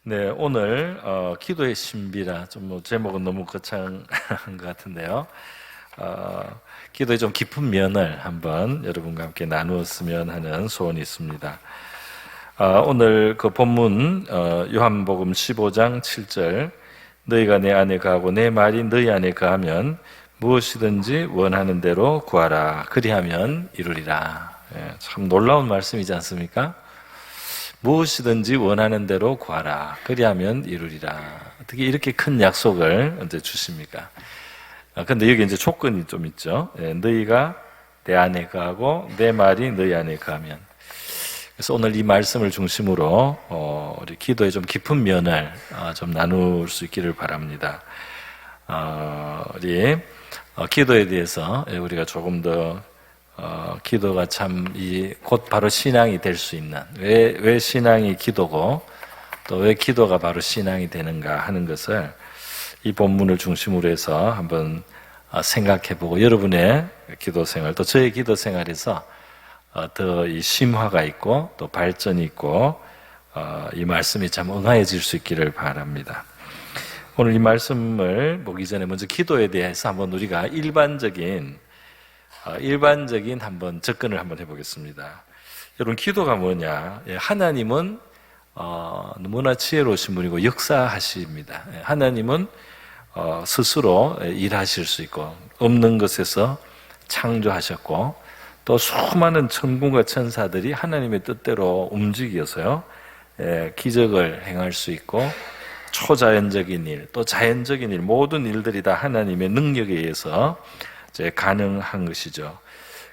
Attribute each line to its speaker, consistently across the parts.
Speaker 1: 네, 오늘 기도의 신비라 좀 제목은 너무 거창한 것 같은데요. 기도의 좀 깊은 면을 한번 여러분과 함께 나누었으면 하는 소원이 있습니다. 오늘 그 본문 요한복음 15장 7절 너희가 내 안에 거하고 내 말이 너희 안에 거하면 무엇이든지 원하는 대로 구하라 그리하면 이루리라. 참 놀라운 말씀이지 않습니까? 무엇이든지 원하는 대로 구하라 그리하면 이루리라. 어떻게 이렇게 큰 약속을 언제 주십니까? 근데 여기 이제 조건이 좀 있죠. 너희가 내 안에 거하고 내 말이 너희 안에 거하면. 그래서 오늘 이 말씀을 중심으로 우리 기도의 좀 깊은 면을 좀 나눌 수 있기를 바랍니다. 우리 기도에 대해서 우리가 조금 더 기도가 참 곧 바로 신앙이 될 수 있는 왜 신앙이 기도고 또 왜 기도가 바로 신앙이 되는가 하는 것을 이 본문을 중심으로 해서 한번 생각해보고 여러분의 기도 생활 또 저의 기도 생활에서 더 이 심화가 있고 또 발전이 있고 이 말씀이 참 응하여질 수 있기를 바랍니다. 오늘 이 말씀을 보기 전에 먼저 기도에 대해서 한번 우리가 일반적인 한번 접근을 한번 해보겠습니다. 여러분, 기도가 뭐냐? 하나님은 너무나 지혜로우신 분이고 역사하십니다. 하나님은 스스로 일하실 수 있고 없는 것에서 창조하셨고 또 수많은 천군과 천사들이 하나님의 뜻대로 움직여서요 기적을 행할 수 있고 초자연적인 일, 또 자연적인 일, 모든 일들이 다 하나님의 능력에 의해서 이제 가능한 것이죠.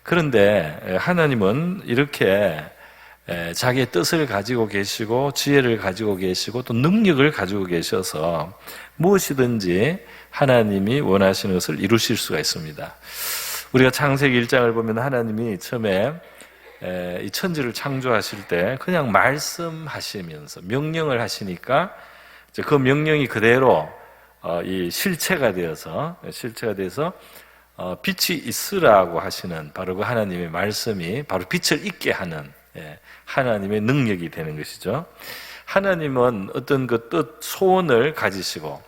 Speaker 1: 그런데 하나님은 이렇게 자기의 뜻을 가지고 계시고 지혜를 가지고 계시고 또 능력을 가지고 계셔서 무엇이든지 하나님이 원하시는 것을 이루실 수가 있습니다. 우리가 창세기 1장을 보면 하나님이 처음에 이 천지를 창조하실 때 그냥 말씀하시면서 명령을 하시니까 그 명령이 그대로 이 실체가 되어서 빛이 있으라고 하시는 바로 그 하나님의 말씀이 바로 빛을 있게 하는 하나님의 능력이 되는 것이죠. 하나님은 어떤 그 뜻, 소원을 가지시고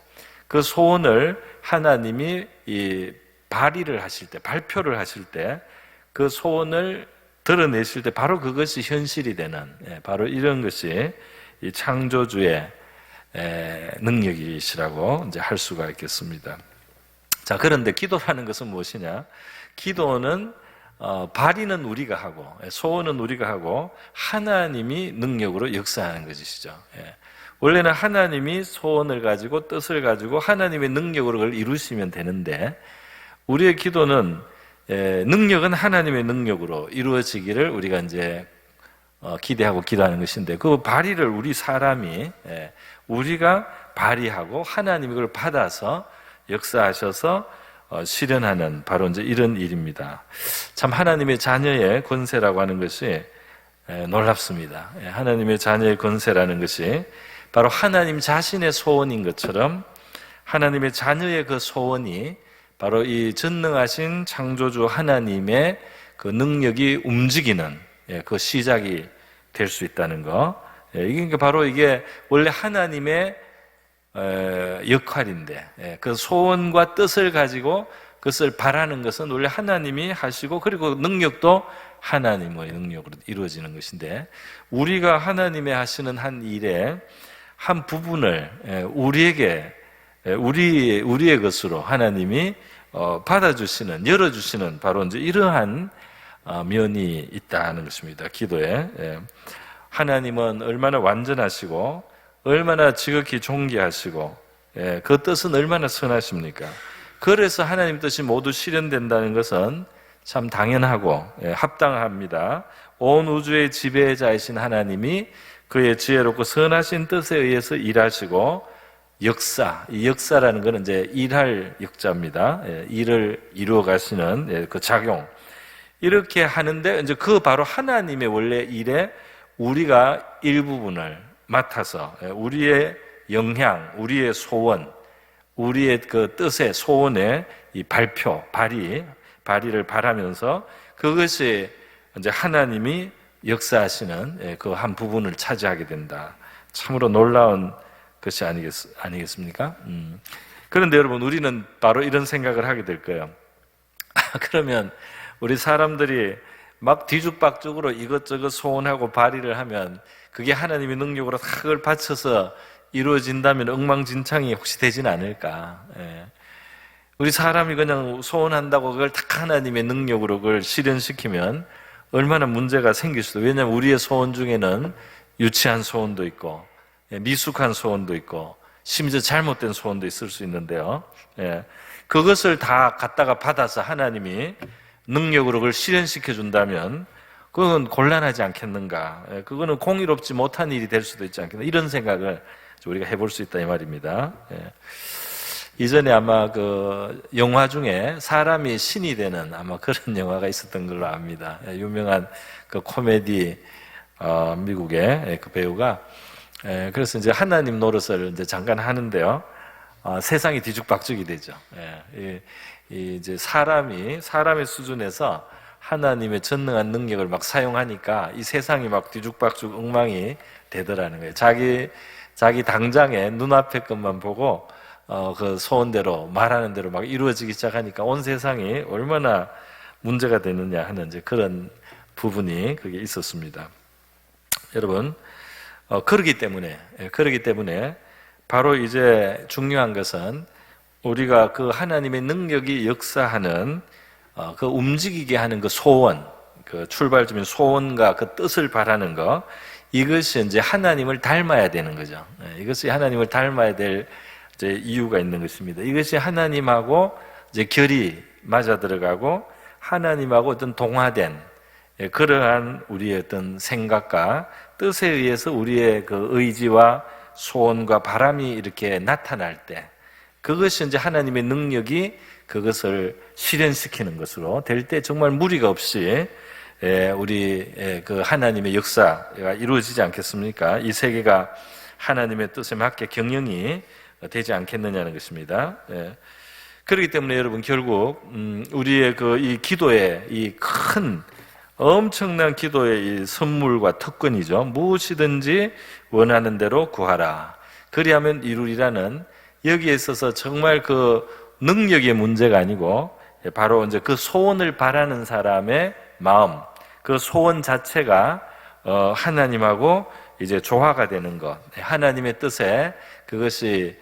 Speaker 1: 그 소원을 하나님이 이 발의를 하실 때, 발표를 하실 때 그 소원을 드러내실 때 바로 그것이 현실이 되는 바로 이런 것이 이 창조주의 능력이시라고 이제 할 수가 있겠습니다. 자, 그런데 기도라는 것은 무엇이냐? 기도는 발의는 우리가 하고 소원은 우리가 하고 하나님이 능력으로 역사하는 것이시죠. 원래는 하나님이 소원을 가지고 뜻을 가지고 하나님의 능력으로 그걸 이루시면 되는데 우리의 기도는 능력은 하나님의 능력으로 이루어지기를 우리가 이제 기대하고 기도하는 것인데 그 발의를 우리 사람이 우리가 발의하고 하나님이 그걸 받아서 역사하셔서 실현하는 바로 이제 이런 일입니다. 참 하나님의 자녀의 권세라고 하는 것이 놀랍습니다. 하나님의 자녀의 권세라는 것이 바로 하나님 자신의 소원인 것처럼 하나님의 자녀의 그 소원이 바로 이 전능하신 창조주 하나님의 그 능력이 움직이는 그 시작이 될 수 있다는 거. 이게 바로 이게 원래 하나님의 역할인데 그 소원과 뜻을 가지고 그것을 바라는 것은 원래 하나님이 하시고 그리고 능력도 하나님의 능력으로 이루어지는 것인데 우리가 하나님의 하시는 한 일의 한 부분을 우리의 것으로 하나님이 받아주시는 열어주시는 바로 이제 이러한 면이 있다는 것입니다. 기도에 하나님은 얼마나 완전하시고 얼마나 지극히 존귀하시고 그 뜻은 얼마나 선하십니까? 그래서 하나님 뜻이 모두 실현된다는 것은 참 당연하고 합당합니다. 온 우주의 지배자이신 하나님이 그의 지혜롭고 선하신 뜻에 의해서 일하시고 이 역사라는 것은 이제 일할 역자입니다. 일을 이루어 가시는 그 작용. 이렇게 하는데 이제 그 바로 하나님의 원래 일에 우리가 일부분을 맡아서 우리의 영향, 우리의 소원, 우리의 그 뜻의 소원의 이 발의를 바라면서 그것이 이제 하나님이 역사하시는 그 한 부분을 차지하게 된다. 참으로 놀라운 것이 아니겠습니까? 그런데 여러분, 우리는 바로 이런 생각을 하게 될 거예요. 그러면 우리 사람들이 막 뒤죽박죽으로 이것저것 소원하고 발의를 하면 그게 하나님의 능력으로 다 그걸 바쳐서 이루어진다면 엉망진창이 혹시 되진 않을까? 예. 우리 사람이 그냥 소원한다고 그걸 다 하나님의 능력으로 그걸 실현시키면 얼마나 문제가 생길 수도. 왜냐하면 우리의 소원 중에는 유치한 소원도 있고 미숙한 소원도 있고 심지어 잘못된 소원도 있을 수 있는데요. 예. 그것을 다 갖다가 받아서 하나님이 능력으로 그걸 실현시켜 준다면 그건 곤란하지 않겠는가? 예. 그거는 공의롭지 못한 일이 될 수도 있지 않겠나? 이런 생각을 우리가 해볼 수 있다 이 말입니다. 예. 이전에 아마 그 영화 중에 사람이 신이 되는 아마 그런 영화가 있었던 걸로 압니다. 예. 유명한 그 코미디 미국의 그 배우가 그래서 이제 하나님 노릇을 이제 잠깐 하는데요. 세상이 뒤죽박죽이 되죠. 이제 사람의 수준에서 하나님의 전능한 능력을 막 사용하니까 이 세상이 막 뒤죽박죽 엉망이 되더라는 거예요. 자기 당장에 눈앞의 것만 보고 그 소원대로 말하는 대로 막 이루어지기 시작하니까 온 세상이 얼마나 문제가 되느냐 하는 이제 그런 부분이 그게 있었습니다. 여러분, 그러기 때문에 바로 이제 중요한 것은 우리가 그 하나님의 능력이 역사하는 그 움직이게 하는 그 소원, 그 출발점인 소원과 그 뜻을 바라는 것, 이것이 이제 하나님을 닮아야 되는 거죠. 이것이 하나님을 닮아야 될 이제 이유가 있는 것입니다. 이것이 하나님하고 이제 결이 맞아 들어가고 하나님하고 어떤 동화된 그러한 우리의 어떤 생각과 뜻에 의해서 우리의 그 의지와 소원과 바람이 이렇게 나타날 때 그것이 이제 하나님의 능력이 그것을 실현시키는 것으로 될 때 정말 무리가 없이 우리 그 하나님의 역사가 이루어지지 않겠습니까? 이 세계가 하나님의 뜻에 맞게 경영이 되지 않겠느냐는 것입니다. 그렇기 때문에 여러분 결국 우리의 그 이 기도의 이 큰 엄청난 기도의 이 선물과 특권이죠. 무엇이든지 원하는 대로 구하라. 그리하면 이루리라는 여기에 있어서 정말 그 능력의 문제가 아니고 바로 이제 그 소원을 바라는 사람의 마음, 그 소원 자체가 하나님하고 이제 조화가 되는 것, 하나님의 뜻에 그것이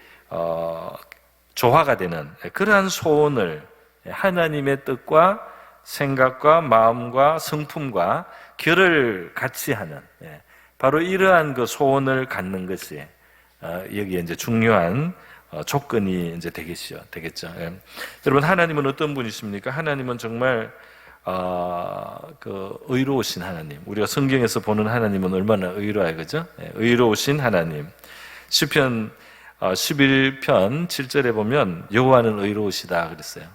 Speaker 1: 조화가 되는 그러한 소원을 하나님의 뜻과 생각과 마음과 성품과 결을 같이 하는 바로 이러한 그 소원을 갖는 것이 여기에 이제 중요한 조건이 이제 되겠죠. 여러분, 하나님은 어떤 분이십니까? 하나님은 정말 그 의로우신 하나님. 우리가 성경에서 보는 하나님은 얼마나 의로워요, 그죠? 의로우신 하나님. 시편 11편 7절에 보면 여호와는 의로우시다 그랬어요.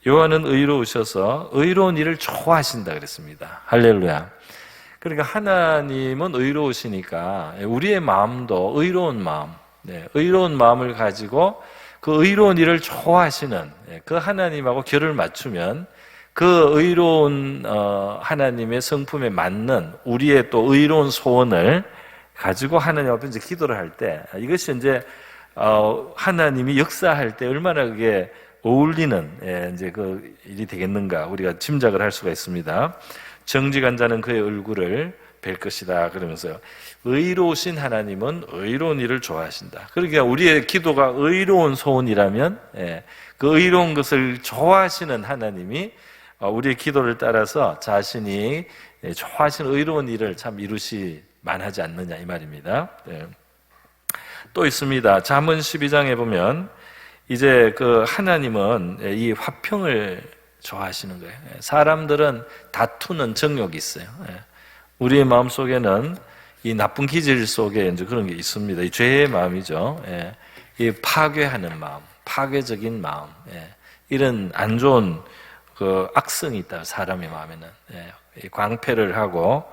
Speaker 1: 여호와는 의로우셔서 의로운 일을 좋아하신다 그랬습니다. 할렐루야. 그러니까 하나님은 의로우시니까 우리의 마음도 의로운 마음, 의로운 마음을 가지고 그 의로운 일을 좋아하시는 그 하나님하고 결을 맞추면 그 의로운 하나님의 성품에 맞는 우리의 또 의로운 소원을 가지고 하나님 앞에 이제 기도를 할 때 이것이 이제 하나님이 역사할 때 얼마나 그게 어울리는 이제 그 일이 되겠는가 우리가 짐작을 할 수가 있습니다. 정직한 자는 그의 얼굴을 뵐 것이다 그러면서요. 의로우신 하나님은 의로운 일을 좋아하신다. 그러니까 우리의 기도가 의로운 소원이라면 그 의로운 것을 좋아하시는 하나님이 우리의 기도를 따라서 자신이 좋아하시는 의로운 일을 참 이루시 만하지 않느냐 이 말입니다. 또 있습니다. 잠언 12장에 보면 이제 그 하나님은 이 화평을 좋아하시는 거예요. 사람들은 다투는 정욕이 있어요. 우리의 마음 속에는 이 나쁜 기질 속에 이제 그런 게 있습니다. 이 죄의 마음이죠. 이 파괴하는 마음, 파괴적인 마음, 이런 안 좋은 그 악성이 있다. 사람의 마음에는 광패를 하고.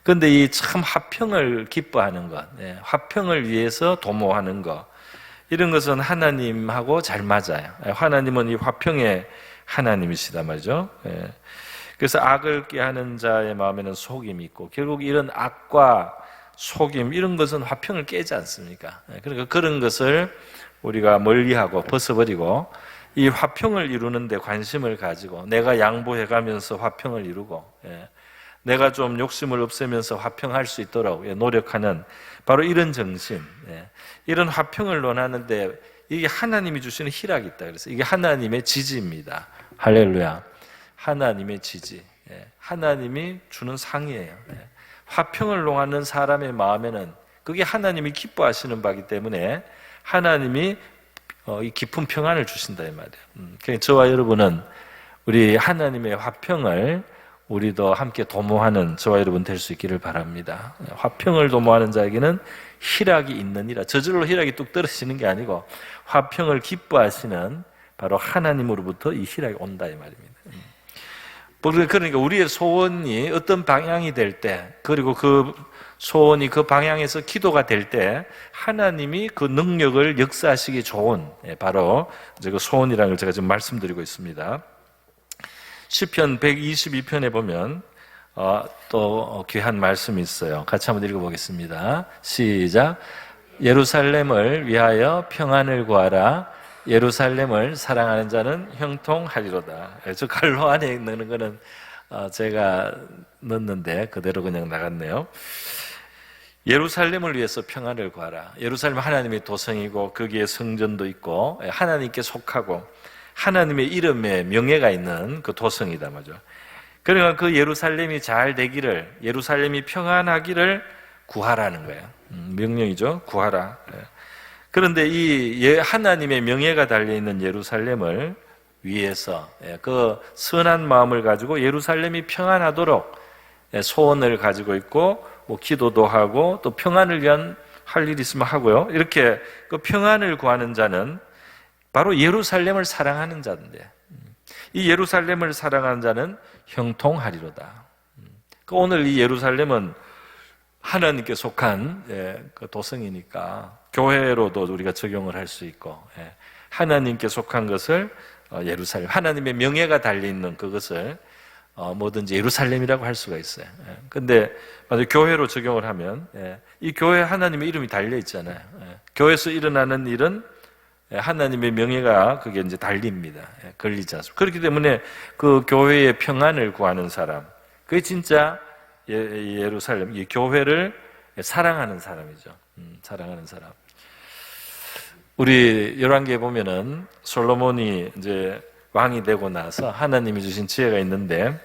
Speaker 1: 그런데 이 참 화평을 기뻐하는 것, 화평을 위해서 도모하는 것, 이런 것은 하나님하고 잘 맞아요. 하나님은 이 화평의 하나님이시다 말이죠. 그래서 악을 꾀하는 자의 마음에는 속임이 있고 결국 이런 악과 속임 이런 것은 화평을 깨지 않습니까? 그러니까 그런 것을 우리가 멀리하고 벗어버리고 이 화평을 이루는 데 관심을 가지고 내가 양보해가면서 화평을 이루고 내가 좀 욕심을 없애면서 화평할 수 있도록 노력하는 바로 이런 정신, 이런 화평을 논하는데 이게 하나님이 주시는 희락이 있다. 그래서 이게 하나님의 지지입니다. 할렐루야. 하나님의 지지. 하나님이 주는 상이에요. 화평을 논하는 사람의 마음에는 그게 하나님이 기뻐하시는 바이기 때문에 하나님이 이 깊은 평안을 주신다 이 말이에요. 그러니까 저와 여러분은 우리 하나님의 화평을 우리도 함께 도모하는 저와 여러분 될 수 있기를 바랍니다. 화평을 도모하는 자에게는 희락이 있느니라. 저절로 희락이 뚝 떨어지는 게 아니고 화평을 기뻐하시는 바로 하나님으로부터 이 희락이 온다 이 말입니다. 그러니까 우리의 소원이 어떤 방향이 될 때, 그리고 그 소원이 그 방향에서 기도가 될 때 하나님이 그 능력을 역사하시기 좋은 바로 그 소원이라는 걸 제가 지금 말씀드리고 있습니다. 시편 122편에 보면 또 귀한 말씀이 있어요. 같이 한번 읽어보겠습니다. 시작. 예루살렘을 위하여 평안을 구하라. 예루살렘을 사랑하는 자는 형통하리로다. 저 갈로 안에 넣는 거는 제가 넣었는데 그대로 그냥 나갔네요. 예루살렘을 위해서 평안을 구하라. 예루살렘은 하나님의 도성이고 거기에 성전도 있고 하나님께 속하고 하나님의 이름에 명예가 있는 그 도성이다 말이죠. 그러니까 그 예루살렘이 잘 되기를, 예루살렘이 평안하기를 구하라는 거예요. 명령이죠. 구하라. 그런데 이 하나님의 명예가 달려있는 예루살렘을 위해서 그 선한 마음을 가지고 예루살렘이 평안하도록 소원을 가지고 있고 뭐 기도도 하고 또 평안을 위한 할 일이 있으면 하고요. 이렇게 그 평안을 구하는 자는 바로 예루살렘을 사랑하는 자인데 이 예루살렘을 사랑하는 자는 형통하리로다. 오늘 이 예루살렘은 하나님께 속한 그 도성이니까 교회로도 우리가 적용을 할 수 있고 하나님께 속한 것을 예루살렘, 하나님의 명예가 달려있는 그것을 뭐든지 예루살렘이라고 할 수가 있어요. 근데 교회로 적용을 하면 이 교회에 하나님의 이름이 달려있잖아요. 교회에서 일어나는 일은 하나님의 명예가 그게 이제 달립니다. 걸리지 않습니다. 그렇기 때문에 그 교회의 평안을 구하는 사람, 그게 진짜 예루살렘, 이 교회를 사랑하는 사람이죠. 사랑하는 사람. 우리 열왕기에 보면은 솔로몬이 이제 왕이 되고 나서 하나님이 주신 지혜가 있는데,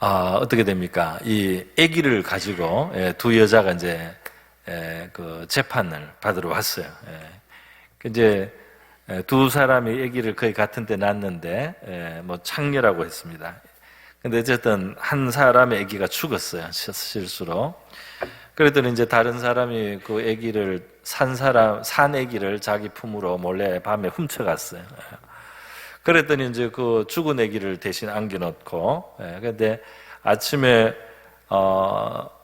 Speaker 1: 어떻게 됩니까? 이 아기를 가지고 두 여자가 이제 그 재판을 받으러 왔어요. 이제 두 사람이 아기를 거의 같은 때 낳았는데 뭐 창녀라고 했습니다. 근데 어쨌든 한 사람의 아기가 죽었어요. 실수로. 그랬더니 이제 다른 사람이 그 아기를 산 아기를 자기 품으로 몰래 밤에 훔쳐갔어요. 그랬더니 이제 그 죽은 아기를 대신 안겨놓고, 근데 아침에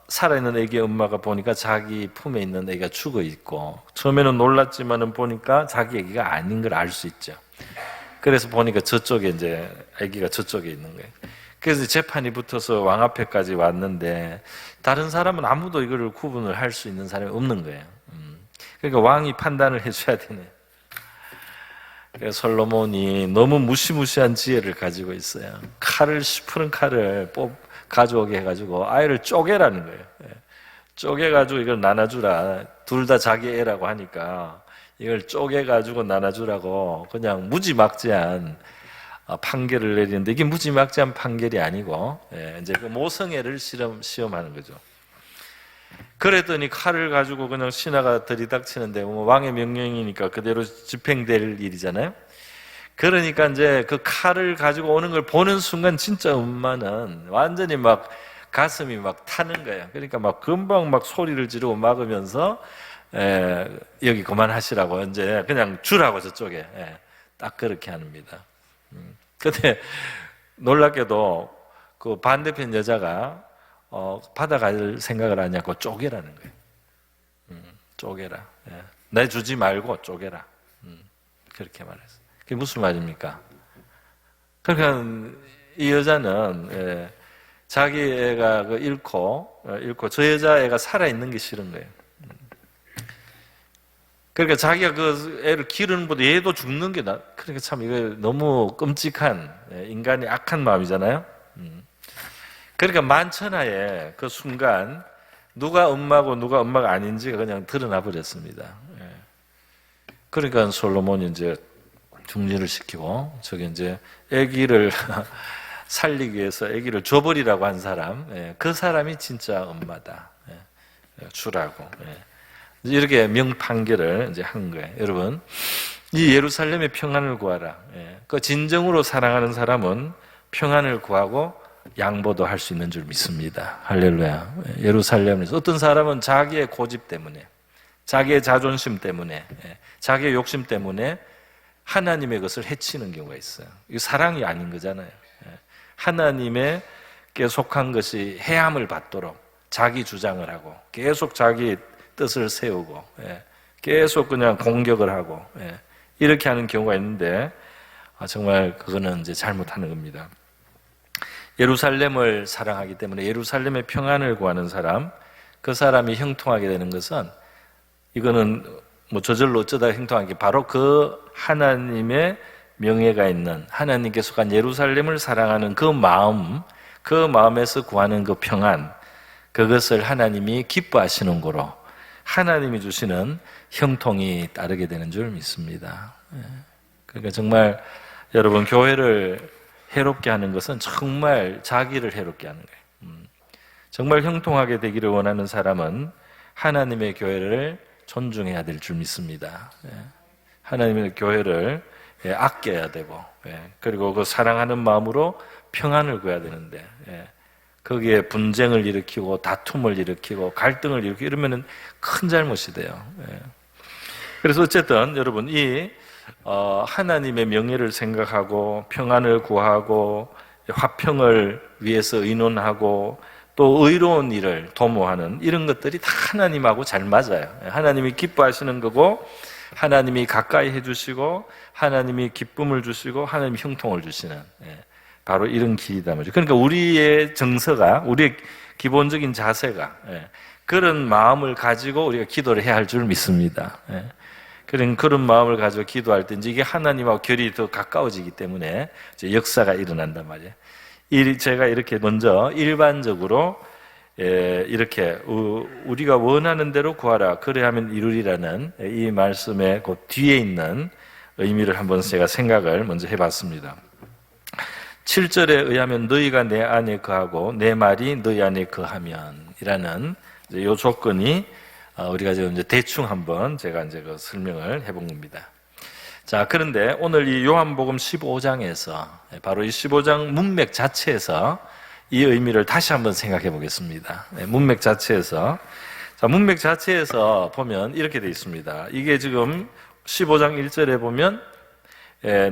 Speaker 1: 살아있는 아기의 엄마가 보니까 자기 품에 있는 아기가 죽어 있고, 처음에는 놀랐지만은 보니까 자기 아기가 아닌 걸 알 수 있죠. 그래서 보니까 저쪽에 이제 아기가 저쪽에 있는 거예요. 그래서 재판이 붙어서 왕 앞에까지 왔는데 다른 사람은 아무도 이거를 구분을 할 수 있는 사람이 없는 거예요. 그러니까 왕이 판단을 해줘야 되네. 그래서 솔로몬이 너무 무시무시한 지혜를 가지고 있어요. 푸른 칼을 가져오게 해가지고 아이를 쪼개라는 거예요. 쪼개가지고 이걸 나눠주라. 둘 다 자기 애라고 하니까 이걸 쪼개가지고 나눠주라고 그냥 무지막지한 판결을 내리는데, 이게 무지막지한 판결이 아니고 이제 그 모성애를 시험하는 거죠. 그랬더니 칼을 가지고 그냥 신하가 들이닥치는데 뭐 왕의 명령이니까 그대로 집행될 일이잖아요. 그러니까 이제 그 칼을 가지고 오는 걸 보는 순간 진짜 엄마는 완전히 막 가슴이 막 타는 거예요. 그러니까 막 금방 막 소리를 지르고 막으면서 여기 그만하시라고 이제 그냥 주라고 저쪽에 딱 그렇게 합니다. 근데 놀랍게도 그 반대편 여자가 받아갈 생각을 하냐고 쪼개라는 거예요. 쪼개라. 내 주지 말고 쪼개라. 그렇게 말했어요. 그게 무슨 말입니까? 그러니까 이 여자는 자기 애가 잃고 저 여자애가 살아있는 게 싫은 거예요. 그러니까 자기가 그 애를 기르는 것보다 얘도 죽는 게 그러니까 참 이거 너무 끔찍한 인간의 악한 마음이잖아요. 그러니까 만천하에 그 순간 누가 엄마고 누가 엄마가 아닌지가 그냥 드러나 버렸습니다. 그러니까 솔로몬이 이제 중지를 시키고 저기 이제 아기를 살리기 위해서 아기를 줘버리라고 한 사람, 그 사람이 진짜 엄마다. 주라고. 이렇게 명판결을 이제 한 거예요. 여러분, 이 예루살렘의 평안을 구하라. 그 진정으로 사랑하는 사람은 평안을 구하고 양보도 할 수 있는 줄 믿습니다. 할렐루야. 예루살렘에서 어떤 사람은 자기의 고집 때문에, 자기의 자존심 때문에, 자기의 욕심 때문에 하나님의 것을 해치는 경우가 있어요. 이거 사랑이 아닌 거잖아요. 하나님께 속한 것이 해함을 받도록 자기 주장을 하고 계속 자기 뜻을 세우고 계속 그냥 공격을 하고 이렇게 하는 경우가 있는데 정말 그거는 이제 잘못하는 겁니다. 예루살렘을 사랑하기 때문에 예루살렘의 평안을 구하는 사람, 그 사람이 형통하게 되는 것은 이거는 뭐 저절로 어쩌다 형통한 게 바로 그 하나님의 명예가 있는 하나님께 속한 예루살렘을 사랑하는 그 마음, 그 마음에서 구하는 그 평안, 그것을 하나님이 기뻐하시는 거로 하나님이 주시는 형통이 따르게 되는 줄 믿습니다. 그러니까 정말 여러분, 교회를 해롭게 하는 것은 정말 자기를 해롭게 하는 거예요. 정말 형통하게 되기를 원하는 사람은 하나님의 교회를 존중해야 될 줄 믿습니다. 하나님의 교회를 아껴야 되고, 그리고 그 사랑하는 마음으로 평안을 구해야 되는데, 거기에 분쟁을 일으키고 다툼을 일으키고 갈등을 일으키고 이러면은 큰 잘못이 돼요. 그래서 어쨌든 여러분, 이 하나님의 명예를 생각하고 평안을 구하고 화평을 위해서 의논하고 또 의로운 일을 도모하는 이런 것들이 다 하나님하고 잘 맞아요. 하나님이 기뻐하시는 거고 하나님이 가까이 해주시고 하나님이 기쁨을 주시고 하나님이 형통을 주시는 바로 이런 길이다 말이죠. 그러니까 우리의 정서가, 우리의 기본적인 자세가 그런 마음을 가지고 우리가 기도를 해야 할 줄 믿습니다. 그런 마음을 가지고 기도할 때 이게 하나님하고 결이 더 가까워지기 때문에 역사가 일어난단 말이에요. 제가 이렇게 먼저 일반적으로 이렇게 우리가 원하는 대로 구하라 그래야 하면 이루리라는 이 말씀의 그 뒤에 있는 의미를 한번 제가 생각을 먼저 해봤습니다. 7절에 의하면 너희가 내 안에 거하고 내 말이 너희 안에 거하면 이라는 이 조건이 우리가 지금 이제 대충 한번 제가 이제 그 설명을 해본 겁니다. 자, 그런데 오늘 이 요한복음 15장에서 바로 이 15장 문맥 자체에서 이 의미를 다시 한번 생각해 보겠습니다. 문맥 자체에서. 자, 문맥 자체에서 보면 이렇게 되어 있습니다. 이게 지금 15장 1절에 보면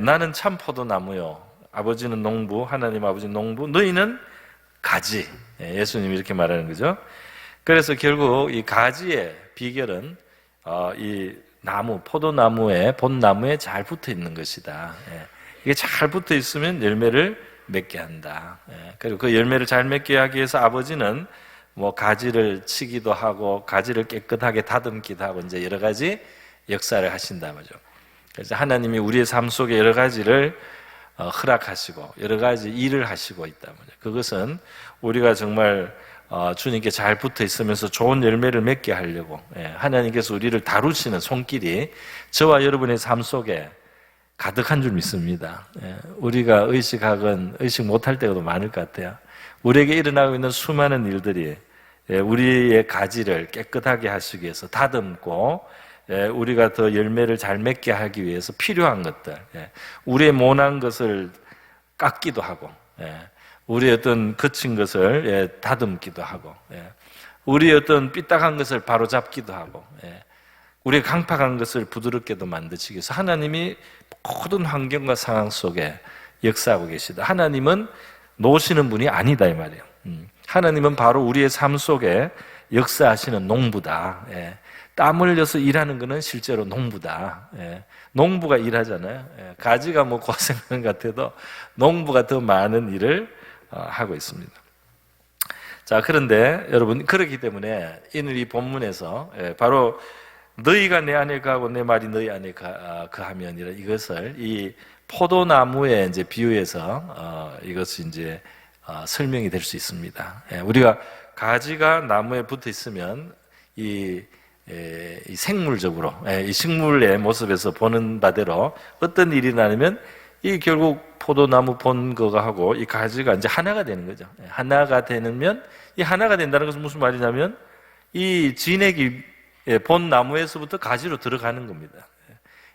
Speaker 1: 나는 참 포도나무요. 아버지는 농부, 하나님 아버지는 농부, 너희는 가지. 예수님이 이렇게 말하는 거죠. 그래서 결국 이 가지의 비결은 이 나무, 포도나무에, 본나무에 잘 붙어 있는 것이다. 이게 잘 붙어 있으면 열매를 맺게 한다. 그리고 그 열매를 잘 맺게 하기 위해서 아버지는 뭐 가지를 치기도 하고, 가지를 깨끗하게 다듬기도 하고, 이제 여러 가지 역사를 하신다 말이죠. 그래서 하나님이 우리의 삶 속에 여러 가지를 허락하시고, 여러 가지 일을 하시고 있다 말이죠. 그것은 우리가 정말 주님께 잘 붙어 있으면서 좋은 열매를 맺게 하려고 하나님께서 우리를 다루시는 손길이 저와 여러분의 삶 속에 가득한 줄 믿습니다. 우리가 의식하건 의식 못할 때가 더 많을 것 같아요. 우리에게 일어나고 있는 수많은 일들이 우리의 가지를 깨끗하게 하시기 위해서 다듬고 우리가 더 열매를 잘 맺게 하기 위해서 필요한 것들, 우리의 모난 것을 깎기도 하고 우리의 어떤 거친 것을 다듬기도 하고 우리의 어떤 삐딱한 것을 바로잡기도 하고 우리의 강팍한 것을 부드럽게도 만드시기 위해서 하나님이 모든 환경과 상황 속에 역사하고 계시다. 하나님은 놓으시는 분이 아니다 이 말이에요. 하나님은 바로 우리의 삶 속에 역사하시는 농부다. 땀 흘려서 일하는 것은 실제로 농부다. 농부가 일하잖아요. 가지가 뭐 고생하는 것 같아도 농부가 더 많은 일을 하고 있습니다. 자, 그런데 여러분, 그렇기 때문에 오늘 이 본문에서 바로 너희가 내 안에 거하고 내 말이 너희 안에 거하면 이것을 이 포도나무에 이제 비유해서 이것이 이제 설명이 될 수 있습니다. 우리가 가지가 나무에 붙어 있으면 이 생물적으로 이 식물의 모습에서 보는 바대로 어떤 일이 나면 이 결국 포도나무 본 거가 하고 이 가지가 이제 하나가 되는 거죠. 하나가 되면 이 하나가 된다는 것은 무슨 말이냐면 이 진액이 본 나무에서부터 가지로 들어가는 겁니다.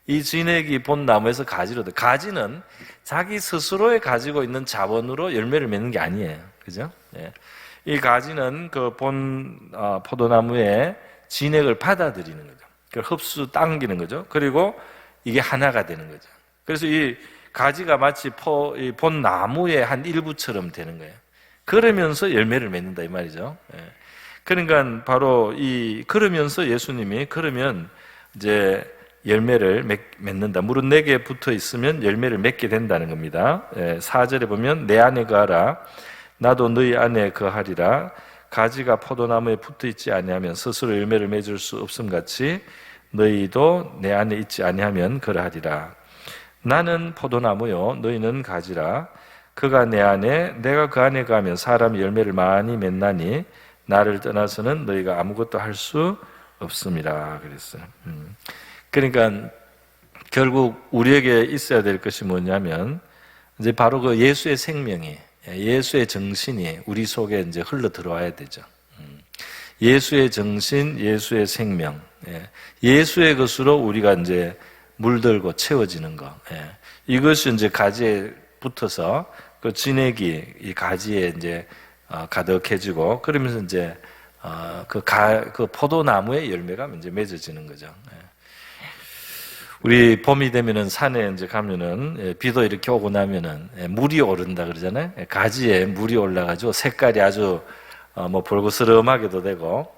Speaker 1: 이 진액이 본 나무에서 가지로 가지는 자기 스스로에 가지고 있는 자원으로 열매를 맺는 게 아니에요. 그죠? 이 가지는 그 본 포도나무의 진액을 받아들이는 거죠. 그걸 흡수 당기는 거죠. 그리고 이게 하나가 되는 거죠. 그래서 이 가지가 마치 본 나무의 한 일부처럼 되는 거예요. 그러면서 열매를 맺는다 이 말이죠. 그러니까 바로 그러면서 예수님이 그러면 이제 열매를 맺는다. 물은 내게 붙어 있으면 열매를 맺게 된다는 겁니다. 4절에 보면 내 안에 거하라 나도 너희 안에 거하리라. 가지가 포도나무에 붙어 있지 아니하면 스스로 열매를 맺을 수 없음 같이 너희도 내 안에 있지 아니하면 그러하리라. 나는 포도나무요 너희는 가지라. 그가 내 안에 내가 그 안에 가면 사람이 열매를 많이 맺나니 나를 떠나서는 너희가 아무것도 할 수 없음이라 그랬어요. 그러니까 결국 우리에게 있어야 될 것이 뭐냐면 이제 바로 그 예수의 생명이 예수의 정신이 우리 속에 이제 흘러 들어와야 되죠. 예수의 정신, 예수의 생명, 예수의 것으로 우리가 이제 물들고 채워지는 것. 이것이 이제 가지에 붙어서 그 진액이 이 가지에 이제 가득해지고 그러면서 이제 그 포도나무의 열매가 이제 맺어지는 거죠. 우리 봄이 되면은 산에 이제 가면은 비도 이렇게 오고 나면은 물이 오른다 그러잖아요. 가지에 물이 올라가지고 색깔이 아주 뭐 볼고스름하게도 되고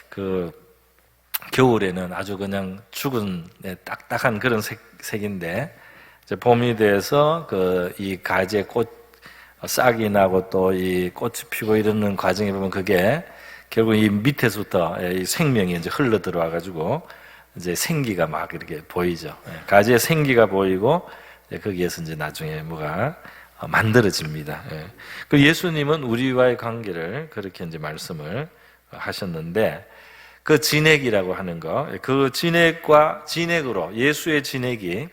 Speaker 1: 그 겨울에는 아주 그냥 죽은 딱딱한 그런 색인데 이제 봄이 돼서 이 가지에 싹이 나고 또 이 꽃이 피고 이러는 과정에 보면 그게 결국 이 밑에서부터 이 생명이 이제 흘러 들어와 가지고 이제 생기가 막 이렇게 보이죠. 가지에 생기가 보이고 거기에서 이제 나중에 뭐가 만들어집니다. 그 예수님은 우리와의 관계를 그렇게 이제 말씀을 하셨는데 그 진액이라고 하는 거, 그 진액으로 예수의 진액이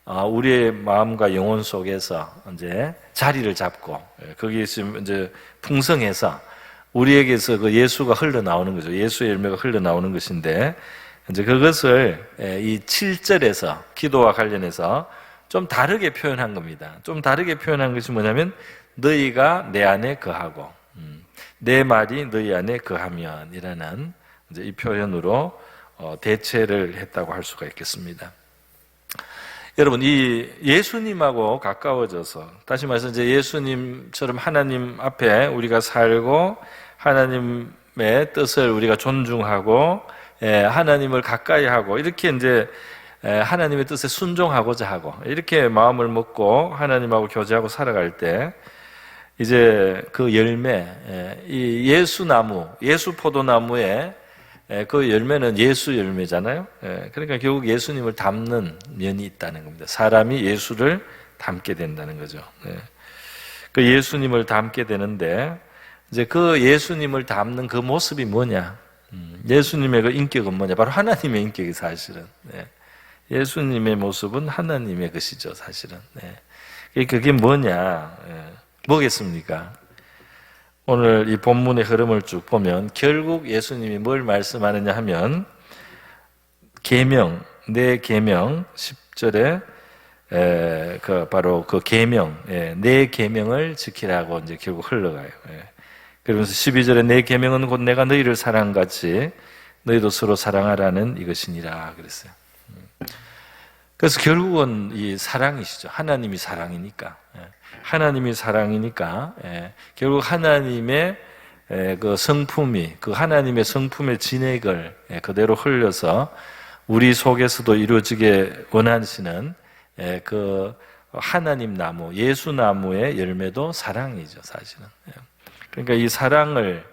Speaker 1: 우리의 마음과 영혼 속에서 이제 자리를 잡고 거기에서 이제 풍성해서 우리에게서 그 예수가 흘러나오는 거죠. 예수의 열매가 흘러나오는 것인데 이제 그것을 이 7절에서 기도와 관련해서 좀 다르게 표현한 겁니다. 좀 다르게 표현한 것이 뭐냐면 너희가 내 안에 거하고 내 말이 너희 안에 거하면 이라는 이제 이 표현으로 대체를 했다고 할 수가 있겠습니다. 여러분, 이 예수님하고 가까워져서 다시 말해서 이제 예수님처럼 하나님 앞에 우리가 살고 하나님의 뜻을 우리가 존중하고 하나님을 가까이 하고 이렇게 이제 하나님의 뜻에 순종하고자 하고 이렇게 마음을 먹고 하나님하고 교제하고 살아갈 때 이제 그 열매, 이 예수나무, 예수 포도나무의 그 열매는 예수 열매잖아요. 그러니까 결국 예수님을 닮는 면이 있다는 겁니다. 사람이 예수를 닮게 된다는 거죠. 그 예수님을 닮게 되는데 이제 그 예수님을 닮는 그 모습이 뭐냐? 예수님의 그 인격은 뭐냐? 바로 하나님의 인격이 사실은. 예수님의 모습은 하나님의 것이죠, 사실은. 그게 뭐냐? 뭐겠습니까? 오늘 이 본문의 흐름을 쭉 보면 결국 예수님이 뭘 말씀하느냐 하면 계명, 내 계명 10절에 바로 그 계명, 내 계명을 지키라고 이제 결국 흘러가요. 그러면서 12절에 내 계명은 곧 내가 너희를 사랑같이 너희도 서로 사랑하라는 이것이니라 그랬어요. 그래서 결국은 이 사랑이시죠. 하나님이 사랑이니까. 하나님이 사랑이니까 결국 하나님의 그 성품이 그 하나님의 성품의 진액을 그대로 흘려서 우리 속에서도 이루어지게 원하시는 그 하나님 나무, 예수 나무의 열매도 사랑이죠, 사실은. 그러니까 이 사랑을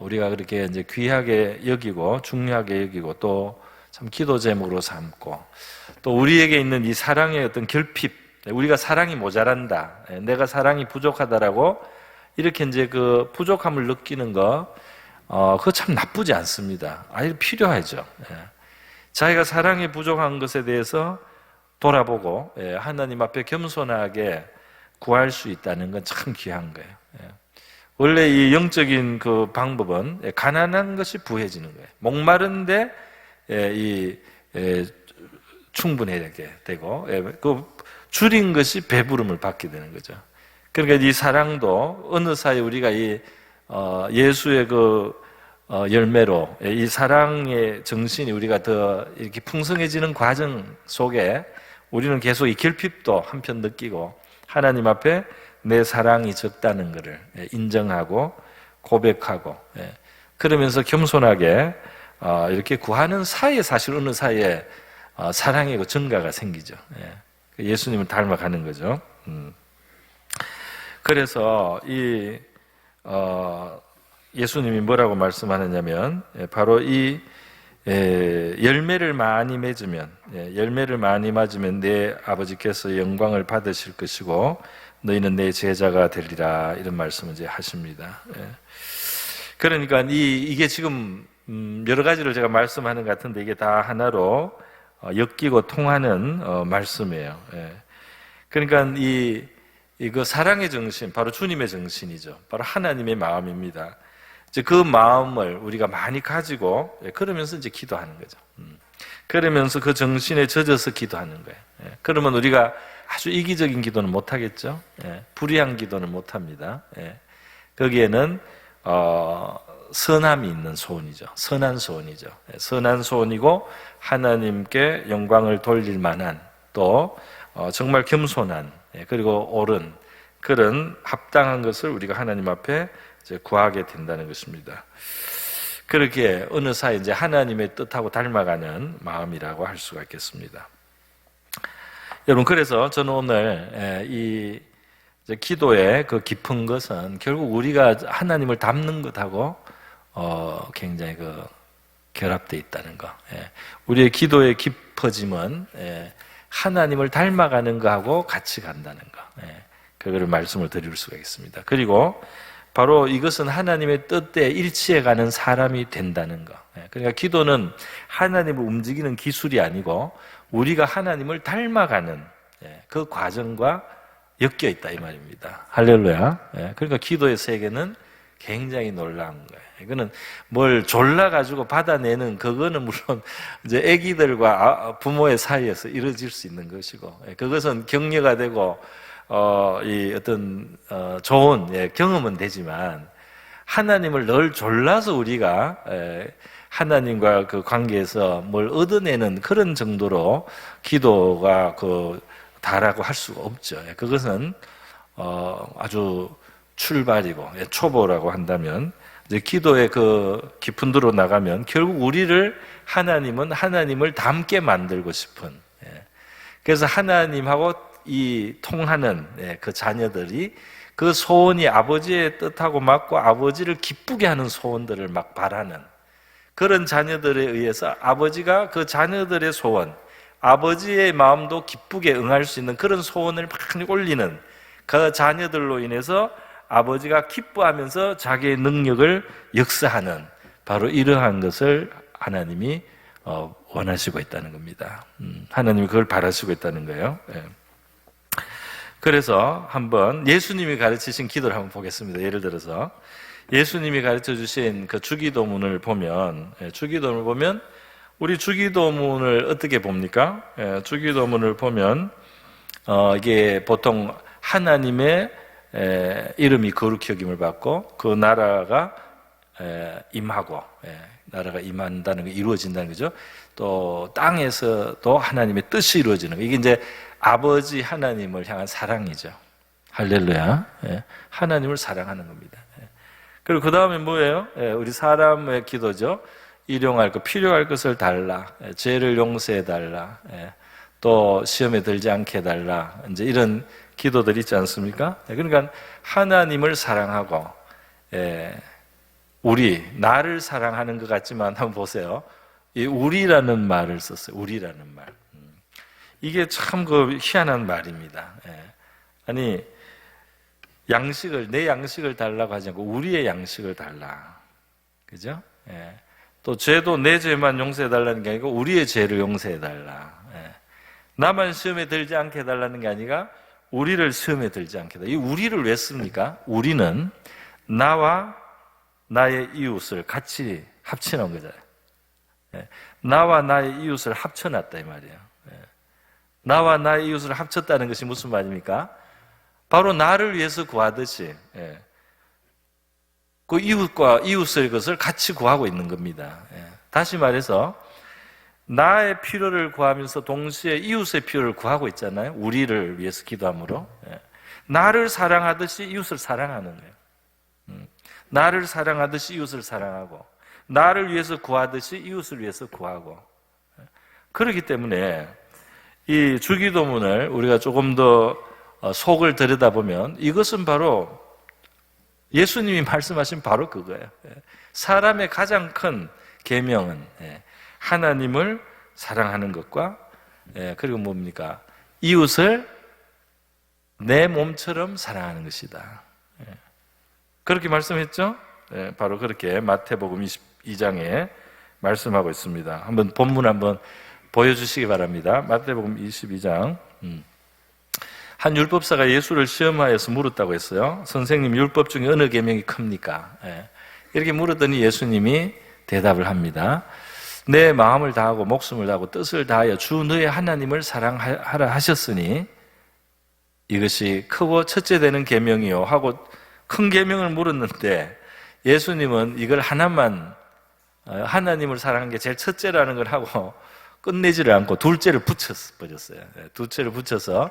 Speaker 1: 우리가 그렇게 이제 귀하게 여기고 중요하게 여기고 또 참 기도 제목으로 삼고 또 우리에게 있는 이 사랑의 어떤 결핍, 우리가 사랑이 모자란다, 내가 사랑이 부족하다라고 이렇게 이제 그 부족함을 느끼는 거, 그거 참 나쁘지 않습니다. 아예 필요하죠. 자기가 사랑이 부족한 것에 대해서 돌아보고 하나님 앞에 겸손하게 구할 수 있다는 건 참 귀한 거예요. 원래 이 영적인 그 방법은 가난한 것이 부해지는 거예요. 목마른데 충분하게 되고 그 줄인 것이 배부름을 받게 되는 거죠. 그러니까 이 사랑도 어느 사이 우리가 이 예수의 그 열매로 이 사랑의 정신이 우리가 더 이렇게 풍성해지는 과정 속에 우리는 계속 이 결핍도 한편 느끼고 하나님 앞에 내 사랑이 적다는 것을 인정하고 고백하고 그러면서 겸손하게 이렇게 구하는 사이에 사실 어느 사이에 사랑의 그 증가가 생기죠. 예수님을 닮아가는 거죠. 그래서 이 예수님이 뭐라고 말씀하느냐면 바로 이 열매를 많이 맺으면 열매를 많이 맞으면 내 아버지께서 영광을 받으실 것이고 너희는 내 제자가 되리라 이런 말씀을 이제 하십니다. 그러니까 이게 지금 여러 가지를 제가 말씀하는 것 같은데 이게 다 하나로 엮이고 통하는 말씀이에요. 그러니까 그 사랑의 정신, 바로 주님의 정신이죠. 바로 하나님의 마음입니다. 이제 그 마음을 우리가 많이 가지고 그러면서 이제 기도하는 거죠. 그러면서 그 정신에 젖어서 기도하는 거예요. 그러면 우리가 아주 이기적인 기도는 못 하겠죠. 불의한 기도는 못 합니다. 거기에는 선함이 있는 소원이죠. 선한 소원이죠. 선한 소원이고 하나님께 영광을 돌릴 만한 또 정말 겸손한 그리고 옳은 그런 합당한 것을 우리가 하나님 앞에 이제 구하게 된다는 것입니다. 그렇게 어느 사이 이제 하나님의 뜻하고 닮아가는 마음이라고 할 수가 있겠습니다. 여러분, 그래서 저는 오늘 이 기도의 그 깊은 것은 결국 우리가 하나님을 닮는 것하고 굉장히 그 결합되어 있다는 거. 우리의 기도의 깊어짐은 하나님을 닮아가는 것하고 같이 간다는 거. 그거를 말씀을 드릴 수가 있습니다. 그리고 바로 이것은 하나님의 뜻에 일치해가는 사람이 된다는 거. 그러니까 기도는 하나님을 움직이는 기술이 아니고 우리가 하나님을 닮아가는 그 과정과 엮여 있다 이 말입니다. 할렐루야. 그러니까 기도의 세계는 굉장히 놀라운 거예요. 이거는 뭘 졸라가지고 받아내는 그거는 물론 이제 아기들과 부모의 사이에서 이루어질 수 있는 것이고 그것은 격려가 되고 이 어떤 좋은 경험은 되지만 하나님을 늘 졸라서 우리가 하나님과 그 관계에서 뭘 얻어내는 그런 정도로 기도가 다라고 할 수가 없죠. 그것은 아주 출발이고 초보라고 한다면 이제 기도의 그 깊은 데로 나가면 결국 우리를 하나님은 하나님을 닮게 만들고 싶은 그래서 하나님하고 이 통하는 그 자녀들이 그 소원이 아버지의 뜻하고 맞고 아버지를 기쁘게 하는 소원들을 막 바라는 그런 자녀들에 의해서 아버지가 그 자녀들의 소원 아버지의 마음도 기쁘게 응할 수 있는 그런 소원을 많이 올리는 그 자녀들로 인해서 아버지가 기뻐하면서 자기의 능력을 역사하는 바로 이러한 것을 하나님이 원하시고 있다는 겁니다. 하나님이 그걸 바라시고 있다는 거예요. 그래서 한번 예수님이 가르치신 기도를 한번 보겠습니다. 예를 들어서 예수님이 가르쳐 주신 그 주기도문을 보면 우리 주기도문을 어떻게 봅니까? 주기도문을 보면 이게 보통 하나님의 이름이 거룩히 여김을 받고 그 나라가 임하고 나라가 임한다는 게 이루어진다는 거죠. 또 땅에서도 하나님의 뜻이 이루어지는 거. 이게 이제 아버지 하나님을 향한 사랑이죠. 할렐루야. 하나님을 사랑하는 겁니다. 그리고 그 다음에 뭐예요? 우리 사람의 기도죠. 일용할 것, 필요할 것을 달라. 죄를 용서해 달라. 또 시험에 들지 않게 해달라. 이제 이런 기도들 있지 않습니까? 그러니까 하나님을 사랑하고 우리, 나를 사랑하는 것 같지만 한번 보세요. 이 우리라는 말을 썼어요. 우리라는 말. 이게 참 그 희한한 말입니다. 아니, 양식을, 내 양식을 달라고 하지 않고 우리의 양식을 달라. 그죠? 또 죄도 내 죄만 용서해달라는 게 아니고 우리의 죄를 용서해달라. 나만 시험에 들지 않게 해달라는 게 아니라 우리를 시험에 들지 않게 해달라. 이 우리를 왜 씁니까? 우리는 나와 나의 이웃을 같이 합쳐놓은 거잖아요. 나와 나의 이웃을 합쳐놨다 이 말이에요. 나와 나의 이웃을 합쳤다는 것이 무슨 말입니까? 바로 나를 위해서 구하듯이 그 이웃과 이웃의 것을 같이 구하고 있는 겁니다. 다시 말해서 나의 필요를 구하면서 동시에 이웃의 필요를 구하고 있잖아요. 우리를 위해서 기도함으로. 나를 사랑하듯이 이웃을 사랑하는 거예요. 나를 사랑하듯이 이웃을 사랑하고 나를 위해서 구하듯이 이웃을 위해서 구하고. 그렇기 때문에 이 주기도문을 우리가 조금 더 속을 들여다보면 이것은 바로 예수님이 말씀하신 바로 그거예요. 사람의 가장 큰 계명은 하나님을 사랑하는 것과 그리고 뭡니까? 이웃을 내 몸처럼 사랑하는 것이다. 그렇게 말씀했죠? 바로 그렇게 마태복음 22장에 말씀하고 있습니다. 한번 본문 한번 보여주시기 바랍니다. 마태복음 22장. 한 율법사가 예수를 시험하여서 물었다고 했어요. 선생님, 율법 중에 어느 계명이 큽니까? 이렇게 물었더니 예수님이 대답을 합니다. 내 마음을 다하고 목숨을 다하고 뜻을 다하여 주 너의 하나님을 사랑하라 하셨으니 이것이 크고 첫째 되는 계명이요 하고 큰 계명을 물었는데 예수님은 이걸 하나만 하나님을 사랑하는 게 제일 첫째라는 걸 하고 끝내지를 않고 둘째를 붙여버렸어요. 둘째를 붙여서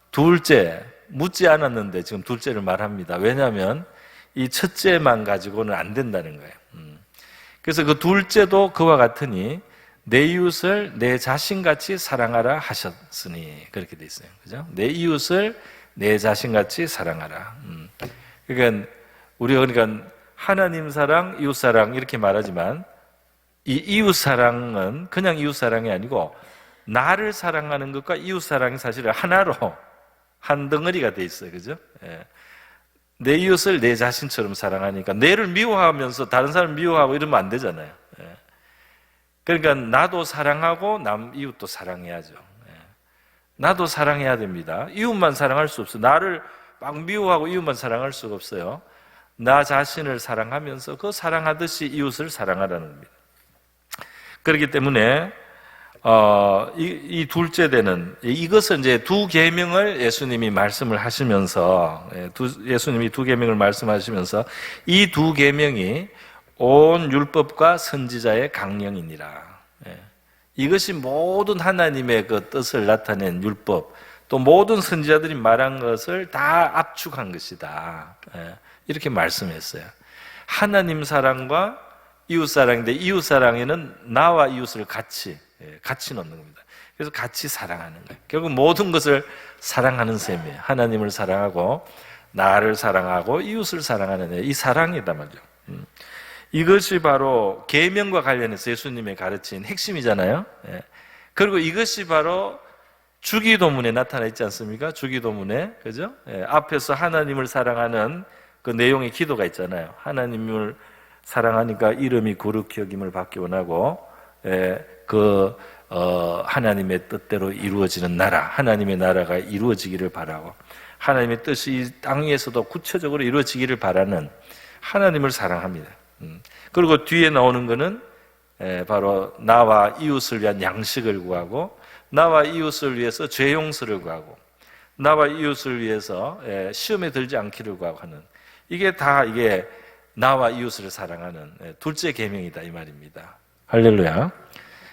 Speaker 1: 둘째, 묻지 않았는데 지금 둘째를 말합니다. 왜냐하면 이 첫째만 가지고는 안 된다는 거예요. 그래서 그 둘째도 그와 같으니 내 이웃을 내 자신같이 사랑하라 하셨으니 그렇게 돼 있어요. 그죠? 내 이웃을 내 자신같이 사랑하라. 그러니까 우리가 그러니까 하나님 사랑, 이웃 사랑 이렇게 말하지만 이 이웃 사랑은 그냥 이웃 사랑이 아니고 나를 사랑하는 것과 이웃 사랑이 사실은 하나로 한 덩어리가 돼 있어요. 그죠? 내 이웃을 내 자신처럼 사랑하니까 내를 미워하면서 다른 사람 미워하고 이러면 안 되잖아요. 그러니까 나도 사랑하고 남 이웃도 사랑해야죠. 나도 사랑해야 됩니다. 이웃만 사랑할 수 없어요. 나를 막 미워하고 이웃만 사랑할 수가 없어요. 나 자신을 사랑하면서 그 사랑하듯이 이웃을 사랑하라는 겁니다. 그렇기 때문에 이 둘째 되는 이것은 이제 두 계명을 예수님이 말씀을 하시면서 예수님이 두 계명을 말씀하시면서 이 두 계명이 온 율법과 선지자의 강령이니라. 이것이 모든 하나님의 그 뜻을 나타낸 율법 또 모든 선지자들이 말한 것을 다 압축한 것이다. 이렇게 말씀했어요. 하나님 사랑과 이웃 사랑인데 이웃 사랑에는 나와 이웃을 같이 넣는 겁니다. 그래서 같이 사랑하는 거예요. 결국 모든 것을 사랑하는 셈이에요. 하나님을 사랑하고 나를 사랑하고 이웃을 사랑하는 이 사랑이다 말이죠. 이것이 바로 계명과 관련해서 예수님의 가르친 핵심이잖아요. 그리고 이것이 바로 주기도문에 나타나 있지 않습니까? 주기도문에 그죠? 앞에서 하나님을 사랑하는 그 내용의 기도가 있잖아요. 하나님을 사랑하니까 이름이 거룩히 여김을 받기 원하고 하나님의 뜻대로 이루어지는 나라, 하나님의 나라가 이루어지기를 바라고 하나님의 뜻이 이 땅 위에서도 구체적으로 이루어지기를 바라는 하나님을 사랑합니다. 그리고 뒤에 나오는 것은 바로 나와 이웃을 위한 양식을 구하고 나와 이웃을 위해서 죄 용서를 구하고 나와 이웃을 위해서 시험에 들지 않기를 구하고 하는 이게 다 이게 나와 이웃을 사랑하는 둘째 계명이다 이 말입니다. 할렐루야.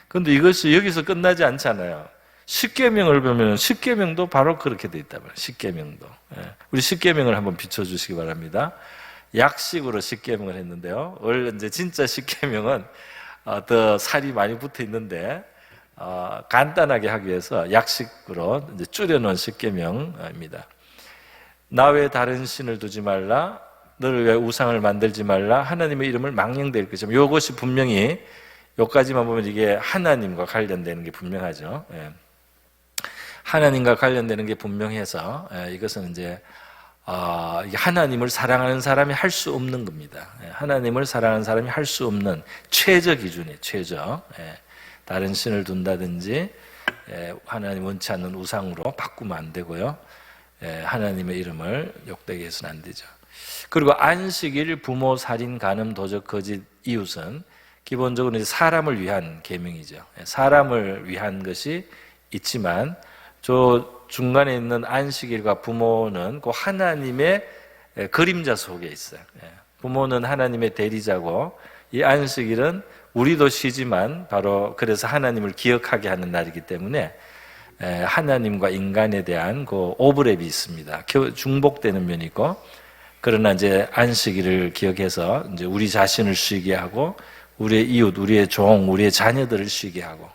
Speaker 1: 그런데 이것이 여기서 끝나지 않잖아요. 십계명을 보면 십계명도 바로 그렇게 돼 있다 말이에요. 십계명도. 우리 십계명을 한번 비춰주시기 바랍니다. 약식으로 십계명을 했는데요. 원래 이제 진짜 십계명은 더 살이 많이 붙어 있는데 간단하게 하기 위해서 약식으로 이제 줄여놓은 십계명입니다. 나 외에 다른 신을 두지 말라. 너를 위하여 우상을 만들지 말라. 하나님의 이름을 망령될 것이며, 이것이 분명히 여기까지만 보면 이게 하나님과 관련되는 게 분명하죠. 하나님과 관련되는 게 분명해서 이것은 이제 하나님을 사랑하는 사람이 할 수 없는 겁니다. 하나님을 사랑하는 사람이 할 수 없는 최저 기준이에요. 최저. 다른 신을 둔다든지 하나님 원치 않는 우상으로 바꾸면 안 되고요. 하나님의 이름을 욕되게 해서는 안 되죠. 그리고 안식일, 부모, 살인, 간음, 도적, 거짓, 이웃은 기본적으로 이제 사람을 위한 계명이죠. 사람을 위한 것이 있지만 저 중간에 있는 안식일과 부모는 그 하나님의 그림자 속에 있어요. 부모는 하나님의 대리자고, 이 안식일은 우리도 쉬지만 바로 그래서 하나님을 기억하게 하는 날이기 때문에 하나님과 인간에 대한 그 오버랩이 있습니다. 중복되는 면이 있고, 그러나 이제 안식일을 기억해서 이제 우리 자신을 쉬게 하고, 우리의 이웃, 우리의 종, 우리의 자녀들을 쉬게 하고,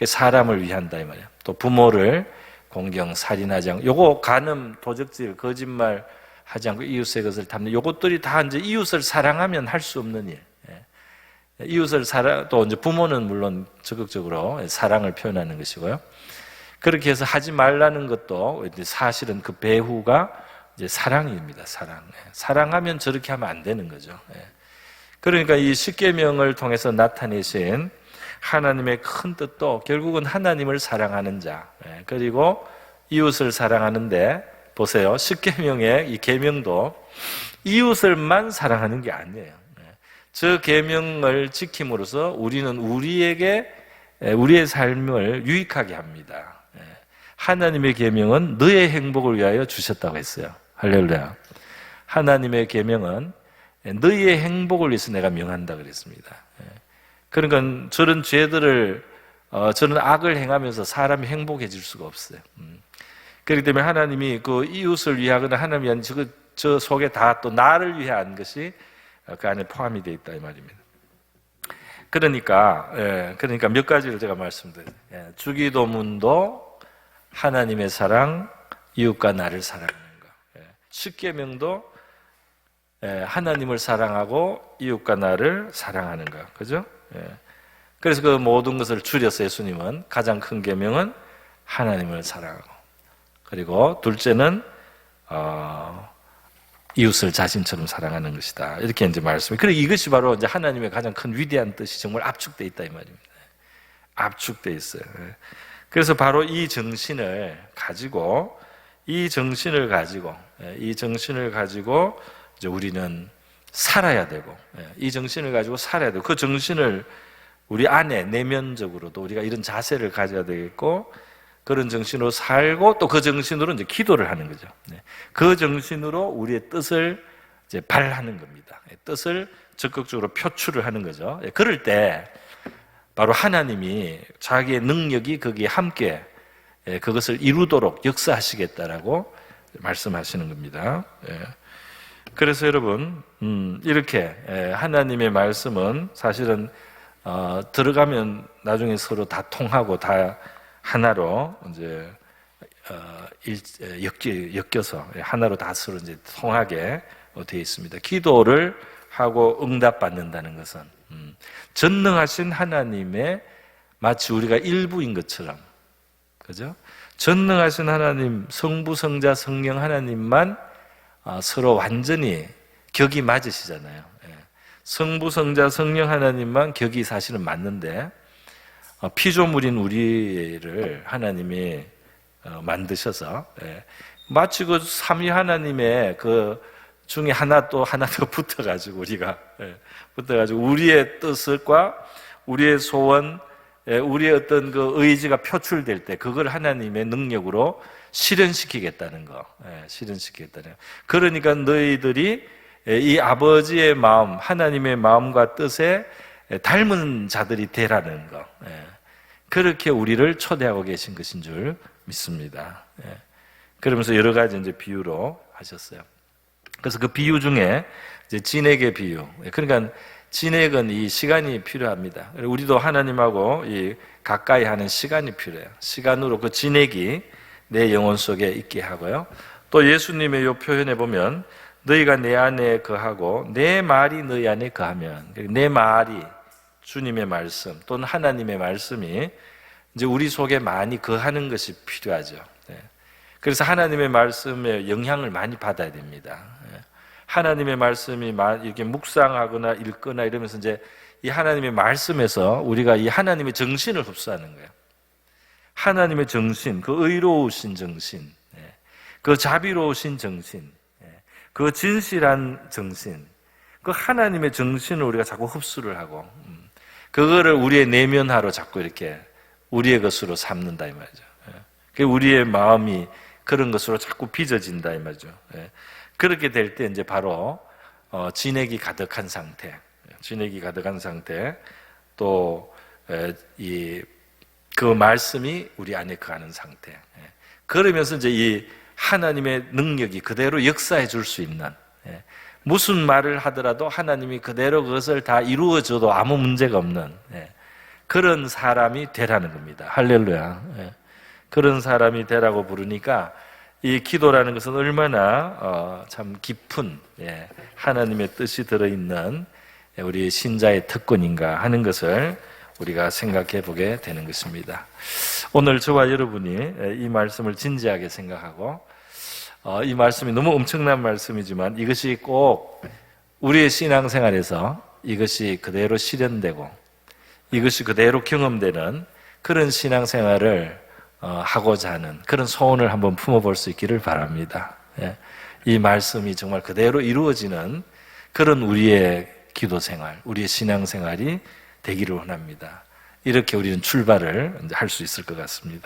Speaker 1: 사람을 위한다 이 말이에요. 또 부모를 공경, 살인하지 않고, 요거 간음, 도적질, 거짓말 하지 않고 이웃의 것을 탐내, 요것들이 다 이제 이웃을 사랑하면 할 수 없는 일. 이웃을 또 이제 부모는 물론 적극적으로 사랑을 표현하는 것이고요. 그렇게 해서 하지 말라는 것도 사실은 그 배후가 이제 사랑입니다. 사랑하면 저렇게 하면 안 되는 거죠. 그러니까 이 십계명을 통해서 나타내신 하나님의 큰 뜻도 결국은 하나님을 사랑하는 자, 그리고 이웃을 사랑하는데, 보세요. 십계명의 이 계명도 이웃을만 사랑하는 게 아니에요. 저 계명을 지킴으로써 우리는 우리의 삶을 유익하게 합니다. 하나님의 계명은 너의 행복을 위하여 주셨다고 했어요. 할렐루야. 하나님의 계명은 너희의 행복을 위해서 내가 명한다 그랬습니다. 그러니까 저런 죄들을, 저런 악을 행하면서 사람이 행복해질 수가 없어요. 그렇기 때문에 하나님이 그 이웃을 위하거나 하나님 위한 저 속에 다 또 나를 위한 것이 그 안에 포함이 되어 있다 이 말입니다. 그러니까 몇 가지를 제가 말씀드려요. 주기도문도 하나님의 사랑, 이웃과 나를 사랑하는 것. 십계명도 하나님을 사랑하고 이웃과 나를 사랑하는 것. 그죠? 그래서 그 모든 것을 줄여서 예수님은 가장 큰 계명은 하나님을 사랑하고, 그리고 둘째는 이웃을 자신처럼 사랑하는 것이다. 이렇게 이제 말씀이. 그리고 이것이 바로 이제 하나님의 가장 큰 위대한 뜻이 정말 압축되어 있다 이 말입니다. 압축되어 있어요. 그래서 바로 이 정신을 가지고 이제 우리는 살아야 되고, 이 정신을 가지고 살아야 되고, 그 정신을 우리 안에 내면적으로도 우리가 이런 자세를 가져야 되겠고, 그런 정신으로 살고 또 그 정신으로 이제 기도를 하는 거죠. 그 정신으로 우리의 뜻을 이제 발하는 겁니다. 뜻을 적극적으로 표출을 하는 거죠. 그럴 때 바로 하나님이 자기의 능력이 거기에 함께 그것을 이루도록 역사하시겠다라고 말씀하시는 겁니다. 그래서 여러분, 이렇게 하나님의 말씀은 사실은 들어가면 나중에 서로 다 통하고 다 하나로 이제 엮여서 하나로 다 서로 이제 통하게 되어 있습니다. 기도를 하고 응답받는다는 것은 전능하신 하나님의 마치 우리가 일부인 것처럼, 그죠? 전능하신 하나님, 성부, 성자, 성령 하나님만 서로 완전히 격이 맞으시잖아요. 성부, 성자, 성령 하나님만 격이 사실은 맞는데, 피조물인 우리를 하나님이 만드셔서 마치 그 삼위 하나님의 그 중에 하나 더 붙어가지고 붙어가지고 우리의 뜻과 우리의 소원, 우리의 어떤 그 의지가 표출될 때 그걸 하나님의 능력으로 실현시키겠다는 거, 실현시키겠다는 거. 그러니까 너희들이 이 아버지의 마음, 하나님의 마음과 뜻에 닮은 자들이 되라는 거. 그렇게 우리를 초대하고 계신 것인 줄 믿습니다. 그러면서 여러 가지 이제 비유로 하셨어요. 그래서 그 비유 중에 이제 진액의 비유. 그러니까 진액은 이 시간이 필요합니다. 우리도 하나님하고 이 가까이 하는 시간이 필요해요. 시간으로 그 진액이 내 영혼 속에 있게 하고요. 또 예수님의 이 표현에 보면 너희가 내 안에 거하고 내 말이 너희 안에 거하면, 내 말이 주님의 말씀 또는 하나님의 말씀이 이제 우리 속에 많이 거하는 것이 필요하죠. 그래서 하나님의 말씀에 영향을 많이 받아야 됩니다. 하나님의 말씀이 이렇게 묵상하거나 읽거나 이러면서 이제 이 하나님의 말씀에서 우리가 이 하나님의 정신을 흡수하는 거예요. 하나님의 정신, 그 의로우신 정신, 그 자비로우신 정신, 그 진실한 정신, 그 하나님의 정신을 우리가 자꾸 흡수를 하고, 그거를 우리의 내면화로 자꾸 이렇게 우리의 것으로 삼는다 이 말이죠. 우리의 마음이 그런 것으로 자꾸 빚어진다 이 말이죠. 그렇게 될 때 이제 바로 진액이 가득한 상태, 진액이 가득한 상태, 또 그 말씀이 우리 안에 거하는 상태. 그러면서 이제 이 하나님의 능력이 그대로 역사해 줄 수 있는, 무슨 말을 하더라도 하나님이 그대로 그것을 다 이루어줘도 아무 문제가 없는 그런 사람이 되라는 겁니다. 할렐루야. 그런 사람이 되라고 부르니까 이 기도라는 것은 얼마나 참 깊은 하나님의 뜻이 들어있는 우리 신자의 특권인가 하는 것을 우리가 생각해 보게 되는 것입니다. 오늘 저와 여러분이 이 말씀을 진지하게 생각하고, 이 말씀이 너무 엄청난 말씀이지만 이것이 꼭 우리의 신앙생활에서 이것이 그대로 실현되고 이것이 그대로 경험되는 그런 신앙생활을 하고자 하는 그런 소원을 한번 품어볼 수 있기를 바랍니다. 이 말씀이 정말 그대로 이루어지는 그런 우리의 기도생활, 우리의 신앙생활이 되기를 원합니다. 이렇게 우리는 출발을 할 수 있을 것 같습니다.